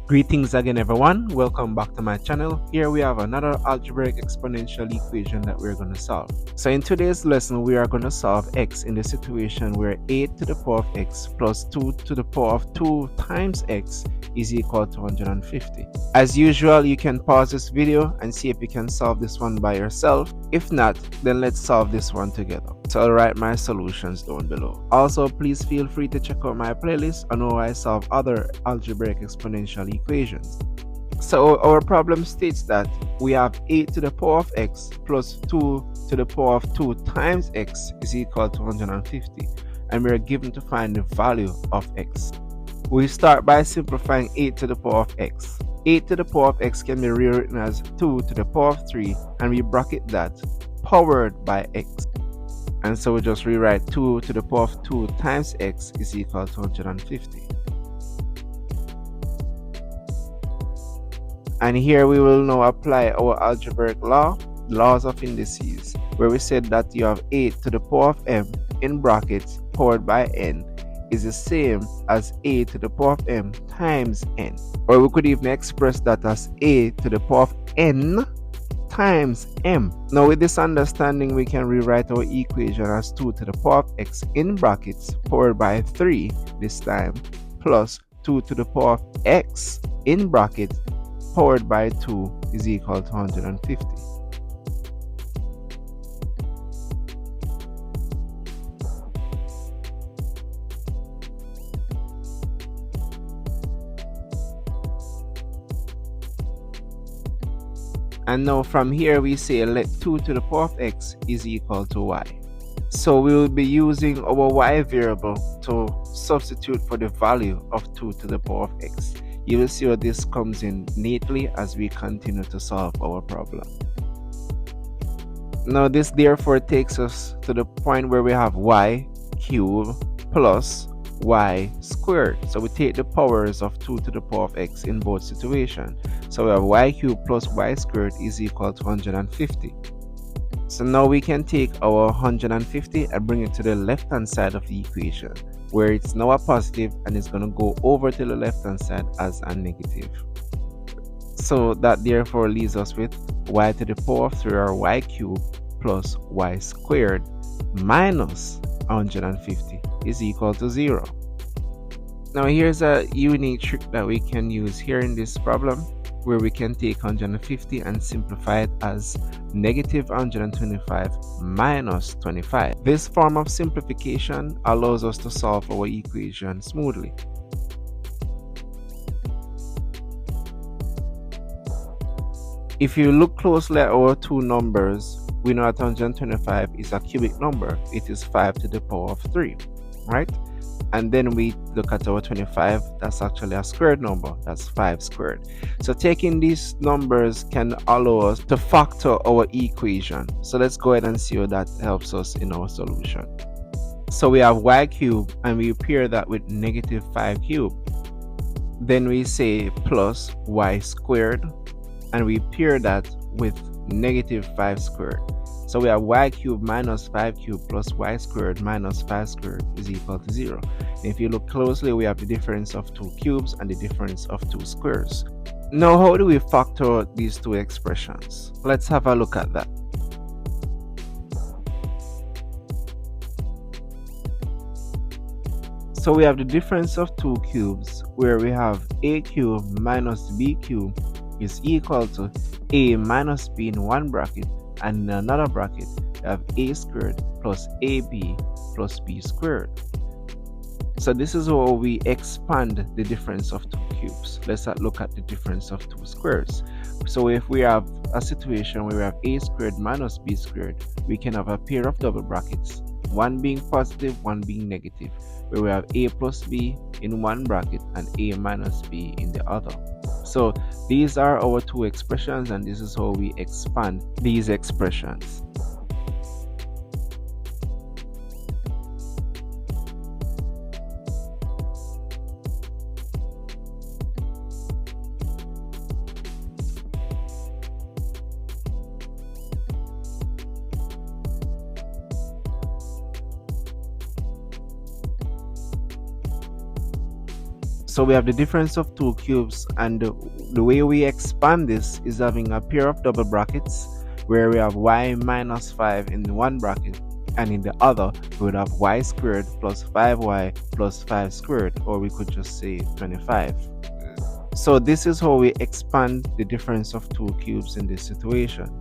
Greetings again everyone, welcome back to my channel. Here we have another algebraic exponential equation that we're going to solve. So in today's lesson we are going to solve x in the situation where 8 to the power of x plus 2 to the power of 2 times x is equal to 150. As usual, you can pause this video and see if you can solve this one by yourself. If not, then let's solve this one together. So I'll write my solutions down below. Also, please feel free to check out my playlist on how I solve other algebraic exponential equations. So our problem states that we have 8 to the power of x plus 2 to the power of 2 times x is equal to 150, and we are given to find the value of x. We start by simplifying 8 to the power of x. 8 to the power of x can be rewritten as 2 to the power of 3, and we bracket that powered by x. And so we just rewrite 2 to the power of 2 times x is equal to 150. And here we will now apply our algebraic laws of indices, where we said that you have 8 to the power of m in brackets powered by n is the same as a to the power of m times n. Or we could even express that as a to the power of n times m. Now with this understanding, we can rewrite our equation as 2 to the power of x in brackets powered by 3 this time plus 2 to the power of x in brackets powered by 2 is equal to 150. And now from here we say let 2 to the power of x is equal to y. So we will be using our y variable to substitute for the value of 2 to the power of x. You will see how this comes in neatly as we continue to solve our problem. Now this therefore takes us to the point where we have y cubed plus y squared. So we take the powers of 2 to the power of x in both situations. So we have y cubed plus y squared is equal to 150. So now we can take our 150 and bring it to the left hand side of the equation, where it's now a positive and it's going to go over to the left hand side as a negative. So that therefore leaves us with y to the power of 3, or y cubed plus y squared minus 150 is equal to 0. Now here's a unique trick that we can use here in this problem, where we can take 150 and simplify it as negative 125 minus 25. This form of simplification allows us to solve our equation smoothly. If you look closely at our two numbers, we know that 125 is a cubic number. It is 5 to the power of 3, right? And then we look at our 25, that's actually a squared number, that's 5 squared. So taking these numbers can allow us to factor our equation. So let's go ahead and see how that helps us in our solution. So we have y cubed and we pair that with negative 5 cubed. Then we say plus y squared and we pair that with negative 5 squared. So we have y cubed minus 5 cubed plus y squared minus 5 squared is equal to 0. And if you look closely, we have the difference of 2 cubes and the difference of 2 squares. Now how do we factor these two expressions? Let's have a look at that. So we have the difference of 2 cubes, where we have a cubed minus b cubed is equal to a minus b in one bracket, and in another bracket we have a squared plus ab plus b squared. So this is how we expand the difference of 2 cubes. Let's look at the difference of 2 squares. So if we have a situation where we have a squared minus b squared, we can have a pair of double brackets, one being positive, one being negative, where we have a plus b in one bracket and a minus b in the other. So these are our two expressions, and this is how we expand these expressions. So we have the difference of two cubes, and the way we expand this is having a pair of double brackets where we have y minus 5 in one bracket, and in the other we would have y squared plus 5y plus 5 squared, or we could just say 25. So this is how we expand the difference of two cubes in this situation.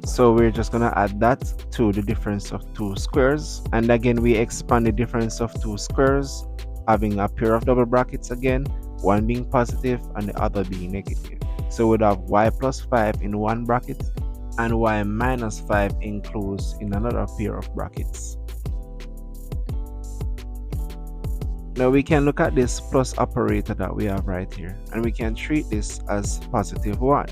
So we're just going to add that to the difference of two squares, and again we expand the difference of two squares having a pair of double brackets again, one being positive and the other being negative. So we'd have y plus 5 in one bracket and y minus 5 enclosed in another pair of brackets. Now we can look at this plus operator that we have right here, and we can treat this as positive 1.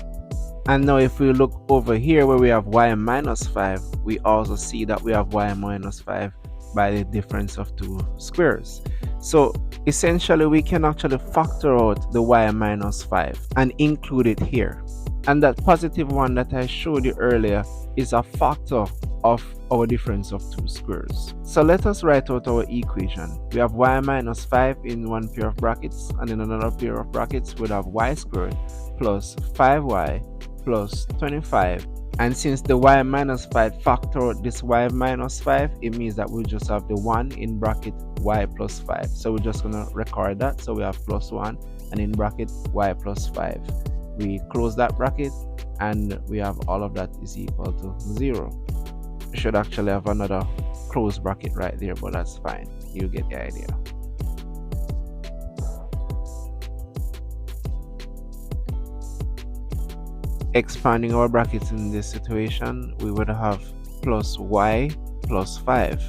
And now if we look over here where we have y minus 5, we also see that we have y minus 5 by the difference of two squares. So essentially we can actually factor out the y minus 5 and include it here. And that positive 1 that I showed you earlier is a factor of our difference of two squares. So let us write out our equation. We have y minus 5 in one pair of brackets, and in another pair of brackets we'd have y squared plus 5y plus 25. And since the y minus 5 factor out this y minus 5, it means that we just have the 1 in bracket y plus 5. So we're just going to record that. So we have plus 1 and in bracket y plus 5. We close that bracket and we have all of that is equal to 0. We should actually have another closed bracket right there, but that's fine. You get the idea. Expanding our brackets in this situation, we would have plus y plus 5.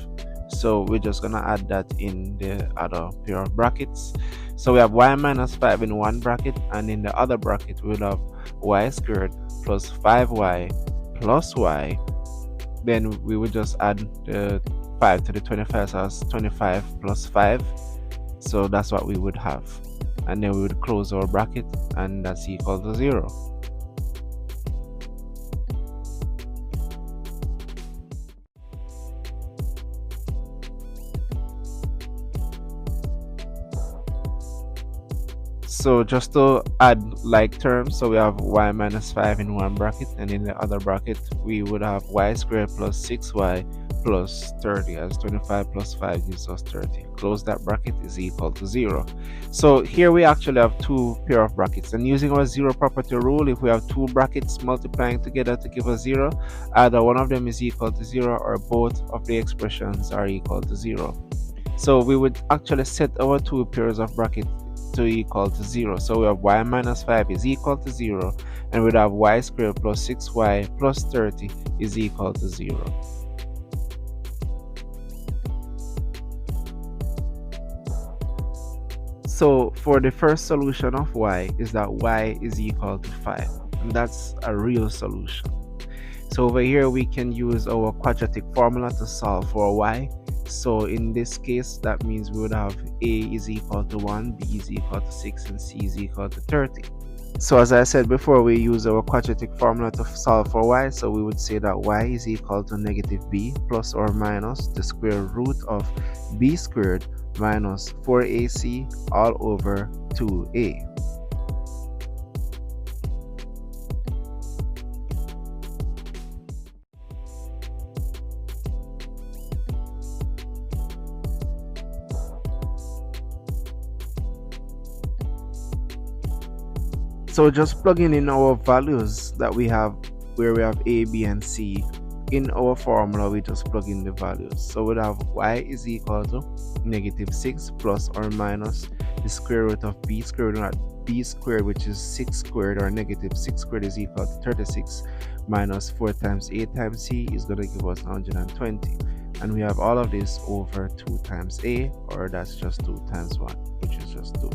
So we're just going to add that in the other pair of brackets. So we have y minus 5 in one bracket, and in the other bracket we will have y squared plus 5y plus y. Then we would just add the 5 to the 25, so that's 25 plus 5. So that's what we would have. And then we would close our bracket, and that's equal to 0. So just to add like terms, so we have y minus 5 in one bracket, and in the other bracket we would have y squared plus 6y plus 30, as 25 plus 5 gives us 30. Close that bracket is equal to 0. So here we actually have two pair of brackets, and using our zero property rule, if we have two brackets multiplying together to give us 0, either one of them is equal to 0 or both of the expressions are equal to 0. So we would actually set our two pairs of brackets to equal to 0. So we have y minus 5 is equal to 0, and we'd have y squared plus 6y plus 30 is equal to 0. So for the first solution of y is that y is equal to 5, and that's a real solution. So over here we can use our quadratic formula to solve for y. So in this case, that means we would have a is equal to 1, b is equal to 6, and c is equal to 30. So as I said before, we use our quadratic formula to solve for y. So we would say that y is equal to negative b plus or minus the square root of b squared minus 4ac all over 2a. So just plugging in our values that we have, where we have a, b, and c in our formula, we just plug in the values. So we'd have y is equal to negative 6 plus or minus the square root of b squared, not b squared, which is 6 squared, or negative 6 squared is equal to 36, minus 4 times a times c is going to give us 120. And we have all of this over 2 times a, or that's just 2 times 1, which is just 2.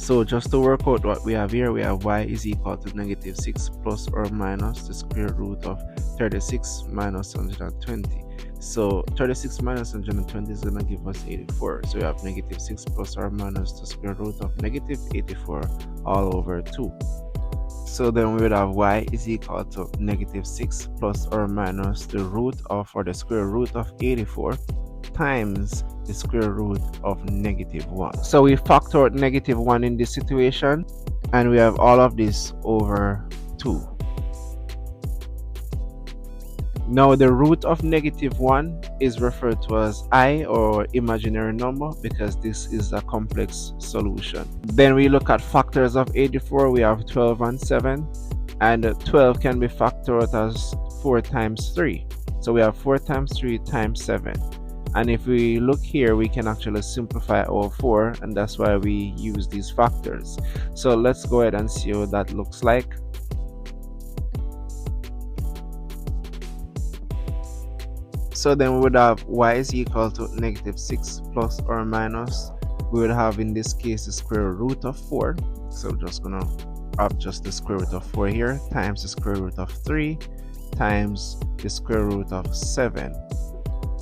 So just to work out what we have here, we have y is equal to negative 6 plus or minus the square root of 36 minus 120. So 36 minus 120 is going to give us 84. So we have negative 6 plus or minus the square root of negative 84 all over 2. So then we would have y is equal to negative 6 plus or minus the root of, or the square root of 84 times the square root of negative 1. So we factor out negative 1 in this situation, and we have all of this over 2. Now the root of negative 1 is referred to as I, or imaginary number, because this is a complex solution. Then we look at factors of 84. We have 12 and 7, and 12 can be factored out as 4 times 3. So we have 4 times 3 times 7. And if we look here, we can actually simplify all 4, and that's why we use these factors. So let's go ahead and see what that looks like. So then we would have y is equal to negative 6 plus or minus, we would have in this case the square root of 4. So we're just gonna have just the square root of 4 here, times the square root of 3 times the square root of 7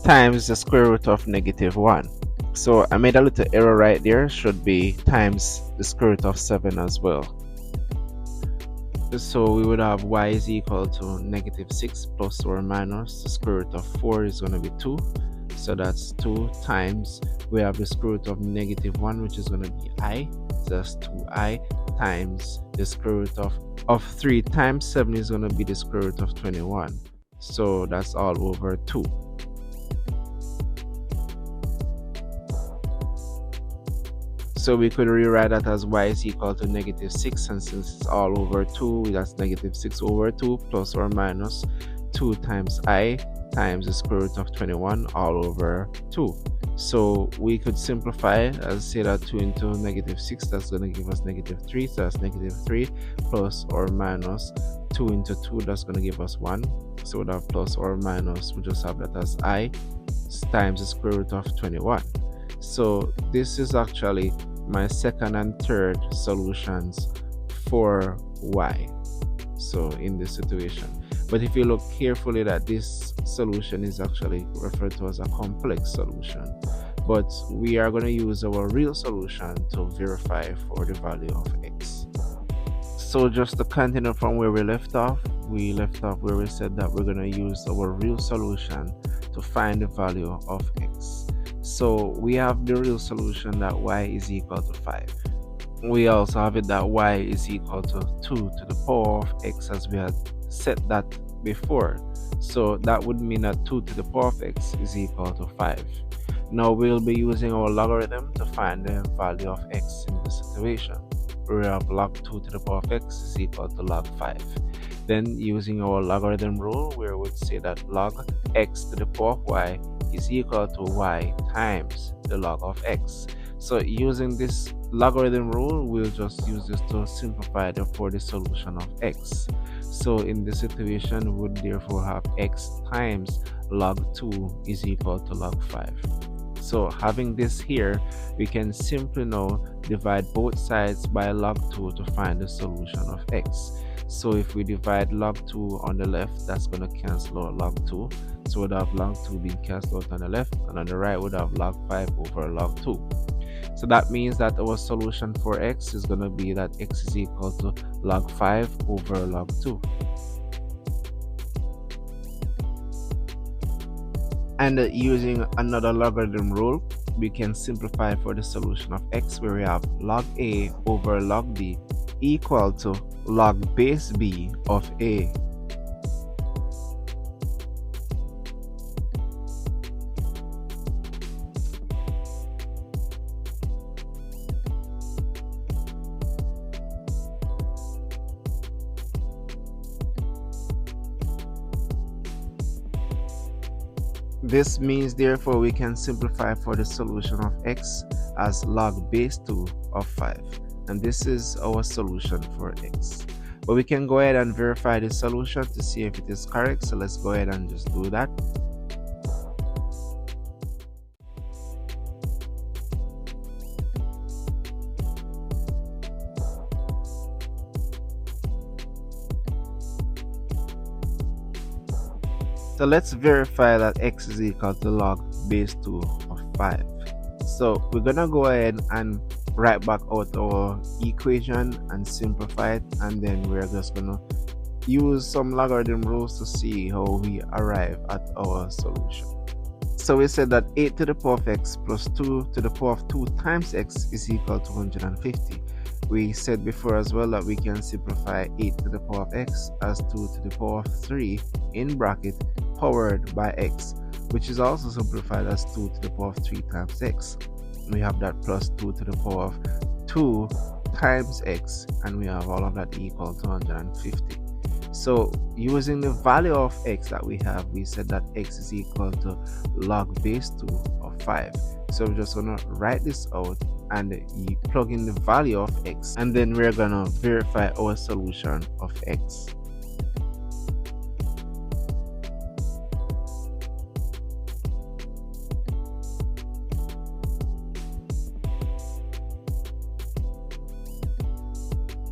times the square root of negative 1. So I made a little error right there, should be times the square root of 7 as well. So we would have y is equal to negative 6 plus or minus the square root of 4 is going to be 2. So that's 2 times, we have the square root of negative 1, which is going to be I. So that's 2i times the square root of 3 times 7 is going to be the square root of 21. So that's all over 2. So we could rewrite that as y is equal to negative 6, and since it's all over 2, that's negative 6 over 2 plus or minus 2 times I times the square root of 21 all over 2. So we could simplify as say that 2 into negative 6, that's going to give us negative 3. So that's negative 3 plus or minus 2 into 2, that's going to give us 1. So we'd have plus or minus, we just have that as I times the square root of 21. So this is actually my second and third solutions for y, so in this situation. But if you look carefully, that this solution is actually referred to as a complex solution, but we are going to use our real solution to verify for the value of x. So just to continue from where we left off where we said that we're going to use our real solution to find the value of x. So we have the real solution that y is equal to 5. We also have it that y is equal to 2 to the power of x, as we had set that before. So that would mean that 2 to the power of x is equal to 5. Now we'll be using our logarithm to find the value of x in this situation. We have log 2 to the power of x is equal to log 5. Then using our logarithm rule, we would say that log x to the power of y is equal to y times the log of x. So using this logarithm rule, we'll just use this to simplify for the solution of x. So in this situation, we would therefore have x times log 2 is equal to log 5. So having this here, we can simply now divide both sides by log 2 to find the solution of x. So if we divide log 2 on the left, that's going to cancel out log 2. So we'd have log 2 being cancelled out on the left, and on the right we'd have log 5 over log 2. So that means that our solution for x is going to be that x is equal to log 5 over log 2. And using another logarithm rule, we can simplify for the solution of x, where we have log a over log b equal to log base b of a. This means therefore we can simplify for the solution of x as log base 2 of 5. And this is our solution for x. But we can go ahead and verify the solution to see if it is correct. So let's go ahead and just do that. So let's verify that x is equal to log base 2 of 5. So we're gonna go ahead and write back out our equation and simplify it, and then we're just gonna use some logarithm rules to see how we arrive at our solution. So we said that 8 to the power of x plus 2 to the power of 2 times x is equal to 150. We said before as well that we can simplify 8 to the power of x as 2 to the power of 3 in bracket powered by x, which is also simplified as 2 to the power of 3 times x. We have that plus 2 to the power of 2 times x, and we have all of that equal to 150. So using the value of x that we have, we said that x is equal to log base 2 of 5. So we're just going to write this out and you plug in the value of x, and then we're going to verify our solution of x.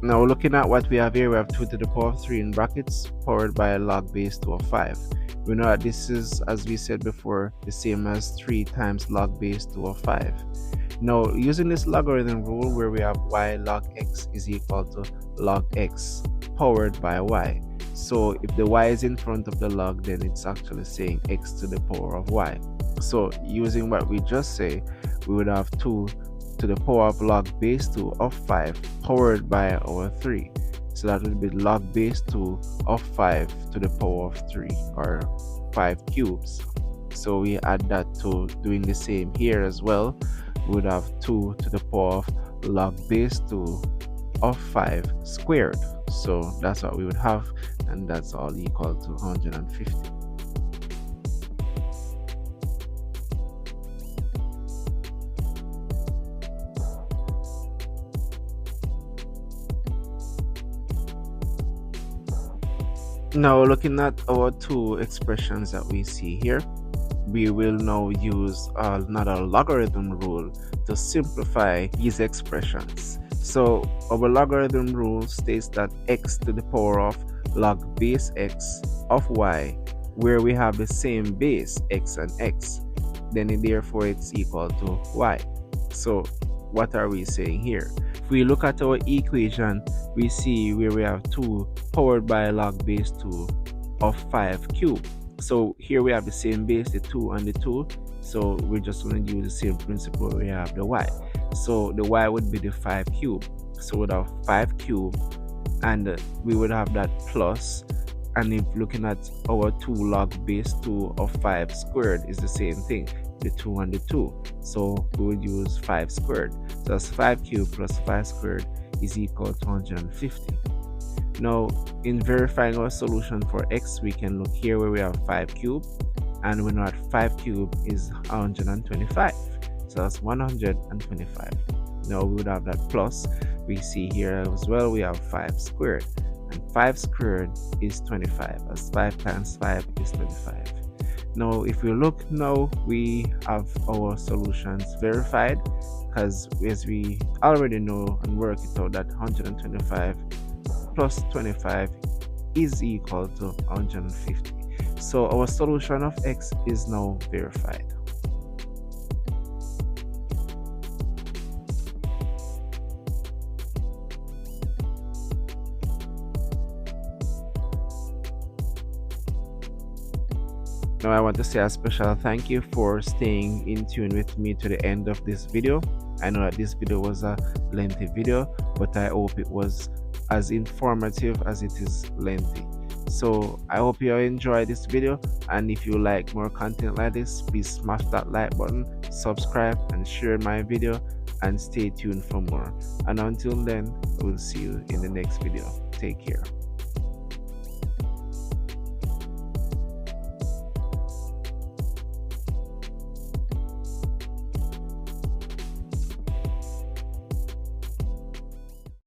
Now looking at what we have here, we have 2 to the power of 3 in brackets powered by log base 2 of 5. We know that this is, as we said before, the same as 3 times log base 2 of 5. Now using this logarithm rule where we have y log x is equal to log x powered by y. So if the y is in front of the log, then it's actually saying x to the power of y. So using what we just say, we would have 2 to the power of log base 2 of 5 powered by our 3. So that would be log base 2 of 5 to the power of 3, or 5 cubes. So we add that to doing the same here as well. We would have 2 to the power of log base 2 of 5 squared. So that's what we would have, and that's all equal to 150. Now looking at our two expressions that we see here, we will now use another logarithm rule to simplify these expressions. So our logarithm rule states that x to the power of log base x of y, where we have the same base x and x, then therefore it's equal to y. So what are we saying here? If we look at our equation, we see where we have 2 powered by log base 2 of 5 cubed. So here we have the same base, the 2 and the 2. So we're just going to use the same principle. We have the y. So the y would be the 5 cubed. So we'd have 5 cubed, and we would have that plus. And if looking at our 2 log base 2 of 5 squared is the same thing, the 2 and the 2. So we would use 5 squared. So that's 5 cubed plus 5 squared is equal to 150. Now in verifying our solution for x, we can look here where we have 5 cubed, and we know that 5 cubed is 125. So that's 125. Now we would have that plus. We see here as well we have 5 squared, and 5 squared is 25, as 5 times 5 is 25. Now if we look, now we have our solutions verified, because as we already know and work it out that 125 plus 25 is equal to 150. So our solution of x is now verified. Now I want to say a special thank you for staying in tune with me to the end of this video. I know that this video was a lengthy video, but I hope it was as informative as it is lengthy. So I hope you enjoyed this video, and if you like more content like this, please smash that like button, subscribe and share my video, and stay tuned for more. And until then, I will see you in the next video. Take care.